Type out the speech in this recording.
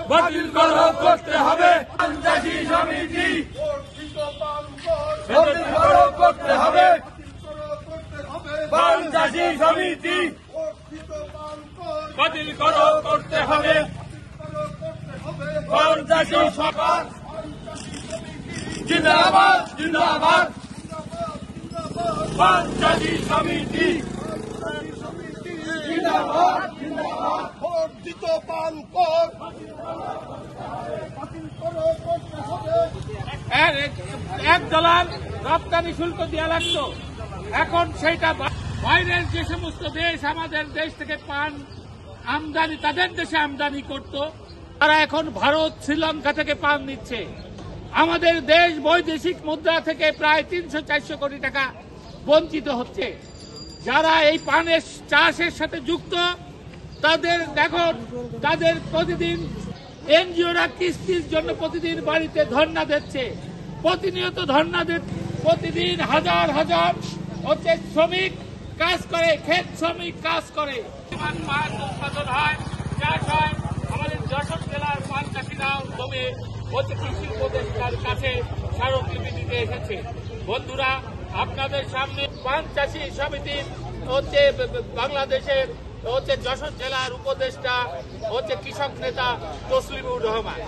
বাতিল করো, করতে হবে। পঞ্চাশী সমিতি বাতিল করো, করতে হবে। পঞ্চাশী সমিতি বাতিল করো, করতে হবে। পঞ্চাশী সরকার জিন্দাবাদ, জিন্দাবাদ। পঞ্চাশী সমিতি জিন্দাবাদ, জিন্দাবাদ। বর্ধিত পান কর $1 রপ্তানি শুল্ক দেওয়া লাগতো, এখন সেইটা বাইরের যে সমস্ত দেশ আমাদের দেশ থেকে পান আমদানি, তাদের দেশে আমদানি করত, তারা এখন ভারত, শ্রীলঙ্কা থেকে পান নিচ্ছে। আমাদের দেশ বৈদেশিক মুদ্রা থেকে প্রায় 300-400 কোটি টাকা বঞ্চিত হচ্ছে। যারা এই পানের চাষের সাথে যুক্ত তাদের দেখো, তাদের প্রতিদিন এনজিওরা কিস্তির জন্য প্রতিদিন বাড়িতে ধর্ণা দিচ্ছে, প্রতিনিয়ত ধর্ণা দিচ্ছে। প্রতিদিন হাজার হাজার হচ্ছে শ্রমিক কাজ করে, ক্ষেত শ্রমিক কাজ করে, পান উৎপাদন হয়, চাষ হয়। আমাদের যশোর জেলার পান চাষিরাও জমে হচ্ছে কৃষি উপদেষ্টার কাছে স্মারকলিপি দিতে এসেছে। বন্ধুরা, আপনাদের সামনে পান চাষী সমিতির হচ্ছে বাংলাদেশের হচ্ছে যশোর জেলার উপদেষ্টা হচ্ছে কৃষক নেতা তসলিমুর রহমান।